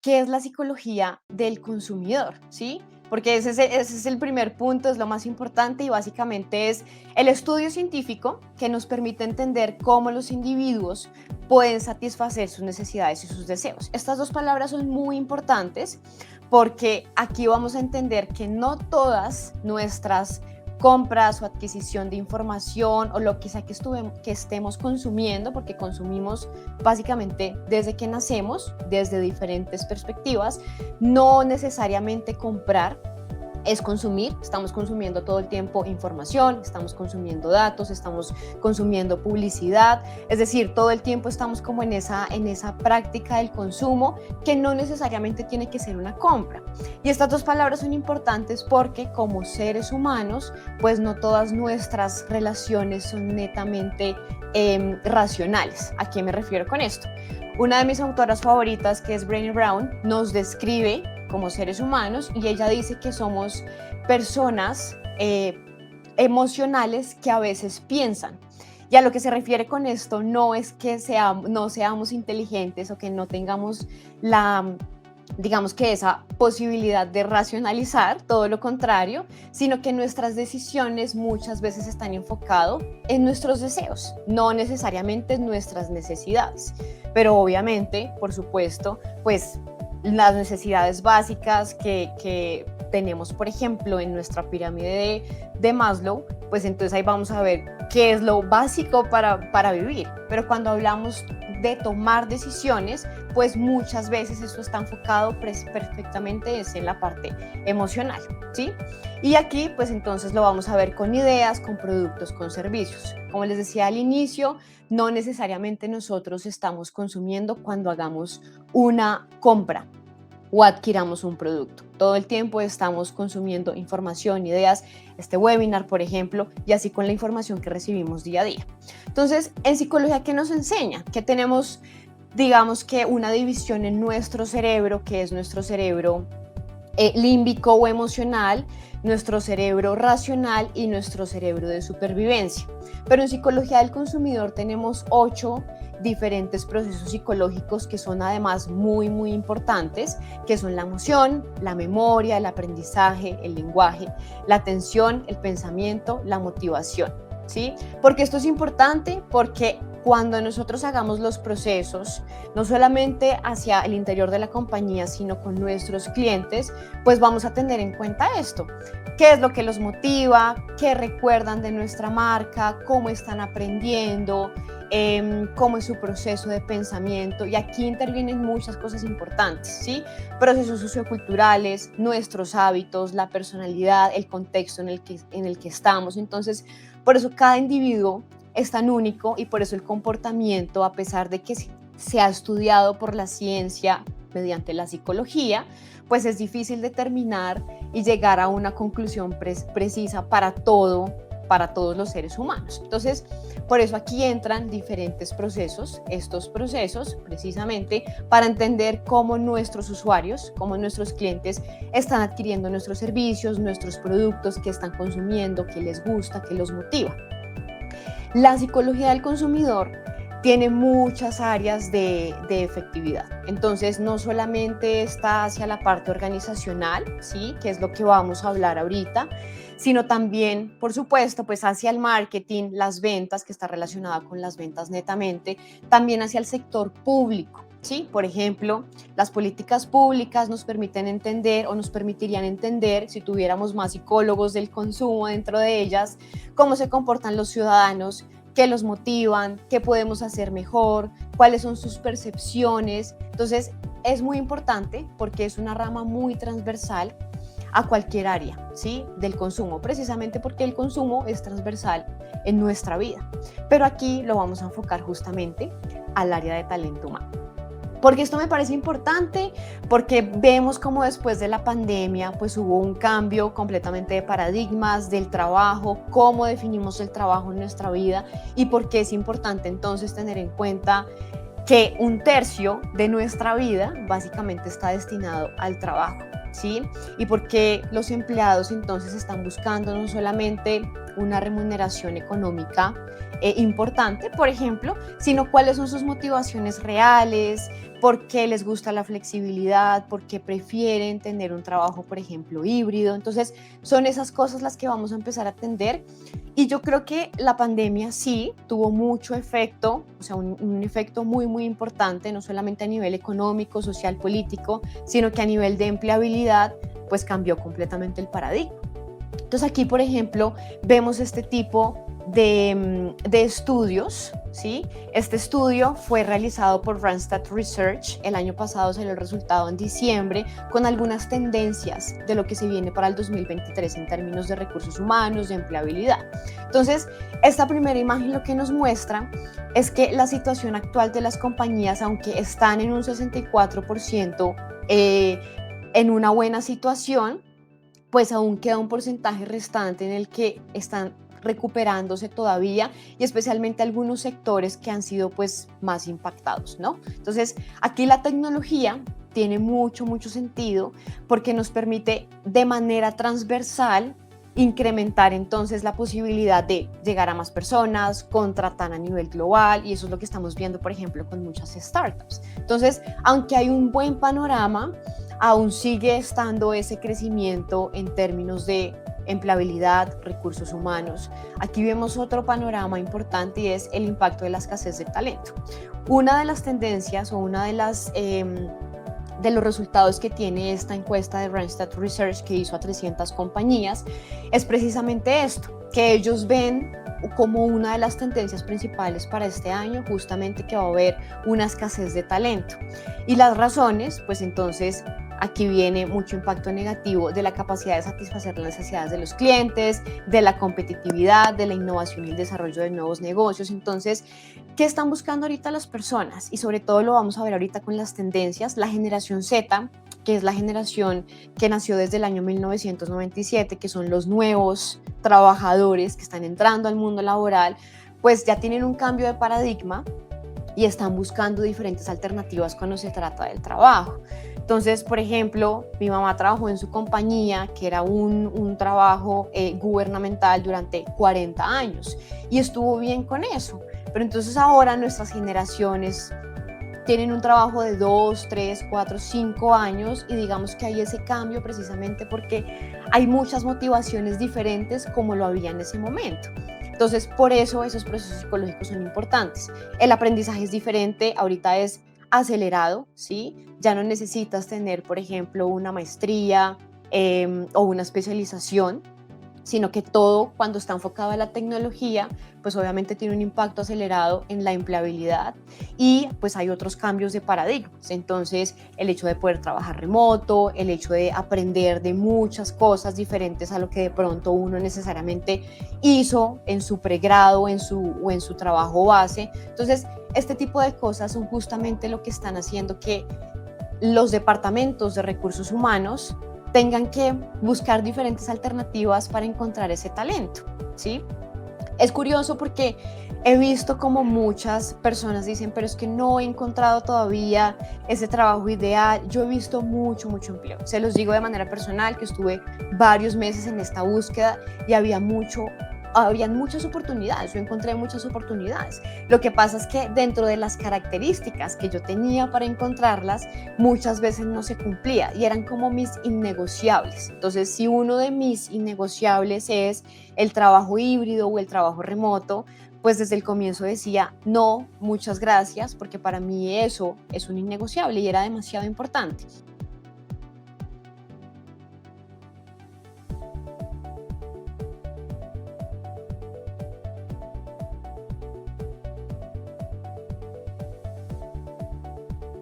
¿qué es la psicología del consumidor? ¿Sí? Porque ese es el primer punto, es lo más importante y básicamente es el estudio científico que nos permite entender cómo los individuos pueden satisfacer sus necesidades y sus deseos. Estas dos palabras son muy importantes porque aquí vamos a entender que no todas nuestras compras o adquisición de información o lo que sea que estemos consumiendo, porque consumimos básicamente desde que nacemos, desde diferentes perspectivas, no necesariamente comprar es consumir, estamos consumiendo todo el tiempo información, estamos consumiendo datos, estamos consumiendo publicidad, es decir, todo el tiempo estamos como en esa práctica del consumo que no necesariamente tiene que ser una compra. Y estas dos palabras son importantes porque como seres humanos, pues no todas nuestras relaciones son netamente racionales. ¿A qué me refiero con esto? Una de mis autoras favoritas, que es Brené Brown, nos describe como seres humanos y ella dice que somos personas emocionales que a veces piensan. Y a lo que se refiere con esto no es que no seamos inteligentes o que no tengamos la, digamos que esa posibilidad de racionalizar, todo lo contrario, sino que nuestras decisiones muchas veces están enfocadas en nuestros deseos, no necesariamente en nuestras necesidades. Pero obviamente, por supuesto, pues las necesidades básicas que tenemos, por ejemplo, en nuestra pirámide de Maslow, pues entonces ahí vamos a ver qué es lo básico para vivir. Pero cuando hablamos de tomar decisiones, pues muchas veces esto está enfocado perfectamente es en la parte emocional, ¿sí? Y aquí, pues entonces lo vamos a ver con ideas, con productos, con servicios. Como les decía al inicio, no necesariamente nosotros estamos consumiendo cuando hagamos una compra o adquiramos un producto. Todo el tiempo estamos consumiendo información, ideas, este webinar, por ejemplo, y así con la información que recibimos día a día. Entonces, en psicología, ¿qué nos enseña? Que tenemos, digamos que una división en nuestro cerebro, que es nuestro cerebro límbico o emocional, nuestro cerebro racional y nuestro cerebro de supervivencia. Pero en psicología del consumidor tenemos 8 diferentes procesos psicológicos que son además muy importantes, que son la emoción, la memoria, el aprendizaje, el lenguaje, la atención, el pensamiento, la motivación. ¿Sí? Porque esto es importante porque cuando nosotros hagamos los procesos, no solamente hacia el interior de la compañía, sino con nuestros clientes, pues vamos a tener en cuenta esto. ¿Qué es lo que los motiva? ¿Qué recuerdan de nuestra marca? ¿Cómo están aprendiendo? ¿Cómo es su proceso de pensamiento? Y aquí intervienen muchas cosas importantes, ¿sí? Procesos socioculturales, nuestros hábitos, la personalidad, el contexto en el que estamos. Entonces, por eso cada individuo es tan único y por eso el comportamiento, a pesar de que se ha estudiado por la ciencia mediante la psicología, pues es difícil determinar y llegar a una conclusión precisa para todos los seres humanos. Entonces, por eso aquí entran diferentes procesos, estos procesos precisamente para entender cómo nuestros usuarios, cómo nuestros clientes están adquiriendo nuestros servicios, nuestros productos, qué están consumiendo, qué les gusta, qué los motiva. La psicología del consumidor tiene muchas áreas de efectividad. Entonces, no solamente está hacia la parte organizacional, ¿sí? Que es lo que vamos a hablar ahorita, sino también, por supuesto, pues hacia el marketing, las ventas, que está relacionada con las ventas netamente, también hacia el sector público. ¿Sí? Por ejemplo, las políticas públicas nos permiten entender o nos permitirían entender, si tuviéramos más psicólogos del consumo dentro de ellas, cómo se comportan los ciudadanos, qué los motivan, qué podemos hacer mejor, cuáles son sus percepciones. Entonces, es muy importante porque es una rama muy transversal a cualquier área, ¿sí? Del consumo, precisamente porque el consumo es transversal en nuestra vida. Pero aquí lo vamos a enfocar justamente al área de talento humano. Porque esto me parece importante, porque vemos como después de la pandemia pues hubo un cambio completamente de paradigmas del trabajo, cómo definimos el trabajo en nuestra vida y por qué es importante entonces tener en cuenta que 1/3 de nuestra vida básicamente está destinado al trabajo, ¿sí? Y porque los empleados entonces están buscando no solamente una remuneración económica importante, por ejemplo, sino cuáles son sus motivaciones reales, por qué les gusta la flexibilidad, por qué prefieren tener un trabajo, por ejemplo, híbrido. Entonces, son esas cosas las que vamos a empezar a atender. Y yo creo que la pandemia sí tuvo mucho efecto, o sea, un efecto muy, muy importante, no solamente a nivel económico, social, político, sino que a nivel de empleabilidad, pues cambió completamente el paradigma. Entonces aquí, por ejemplo, vemos este tipo de estudios, ¿sí? Este estudio fue realizado por Randstad Research, el año pasado salió el resultado en diciembre, con algunas tendencias de lo que se viene para el 2023 en términos de recursos humanos, de empleabilidad. Entonces, esta primera imagen lo que nos muestra es que la situación actual de las compañías, aunque están en un 64% en una buena situación, pues aún queda un porcentaje restante en el que están recuperándose todavía y especialmente algunos sectores que han sido pues más impactados, ¿no? Entonces, aquí la tecnología tiene mucho, mucho sentido porque nos permite de manera transversal incrementar entonces la posibilidad de llegar a más personas, contratar a nivel global y eso es lo que estamos viendo, por ejemplo, con muchas startups. Entonces, aunque hay un buen panorama, aún sigue estando ese crecimiento en términos de empleabilidad, recursos humanos. Aquí vemos otro panorama importante y es el impacto de la escasez de talento. Una de las tendencias o una de los resultados que tiene esta encuesta de Randstad Research que hizo a 300 compañías es precisamente esto, que ellos ven como una de las tendencias principales para este año, justamente que va a haber una escasez de talento. Y las razones, pues entonces aquí viene mucho impacto negativo de la capacidad de satisfacer las necesidades de los clientes, de la competitividad, de la innovación y el desarrollo de nuevos negocios. Entonces, ¿qué están buscando ahorita las personas? Y sobre todo lo vamos a ver ahorita con las tendencias. La generación Z, que es la generación que nació desde el año 1997, que son los nuevos trabajadores que están entrando al mundo laboral, pues ya tienen un cambio de paradigma y están buscando diferentes alternativas cuando se trata del trabajo. Entonces, por ejemplo, mi mamá trabajó en su compañía, que era un trabajo gubernamental durante 40 años y estuvo bien con eso. Pero entonces ahora nuestras generaciones tienen un trabajo de 2, 3, 4, 5 años y digamos que hay ese cambio precisamente porque hay muchas motivaciones diferentes como lo había en ese momento. Entonces, por eso esos procesos psicológicos son importantes. El aprendizaje es diferente, ahorita es acelerado, ¿sí? Ya no necesitas tener, por ejemplo, una maestría o una especialización, sino que todo cuando está enfocado a la tecnología, pues obviamente tiene un impacto acelerado en la empleabilidad y pues hay otros cambios de paradigmas. Entonces, el hecho de poder trabajar remoto, el hecho de aprender de muchas cosas diferentes a lo que de pronto uno necesariamente hizo en su pregrado o en su trabajo base. Entonces, este tipo de cosas son justamente lo que están haciendo que los departamentos de recursos humanos tengan que buscar diferentes alternativas para encontrar ese talento, ¿sí? Es curioso porque he visto como muchas personas dicen, pero es que no he encontrado todavía ese trabajo ideal. Yo he visto mucho, mucho empleo. Se los digo de manera personal que estuve varios meses en esta búsqueda y habían muchas oportunidades, yo encontré muchas oportunidades. Lo que pasa es que dentro de las características que yo tenía para encontrarlas, muchas veces no se cumplía y eran como mis innegociables. Entonces, si uno de mis innegociables es el trabajo híbrido o el trabajo remoto, pues desde el comienzo decía, no, muchas gracias, porque para mí eso es un innegociable y era demasiado importante.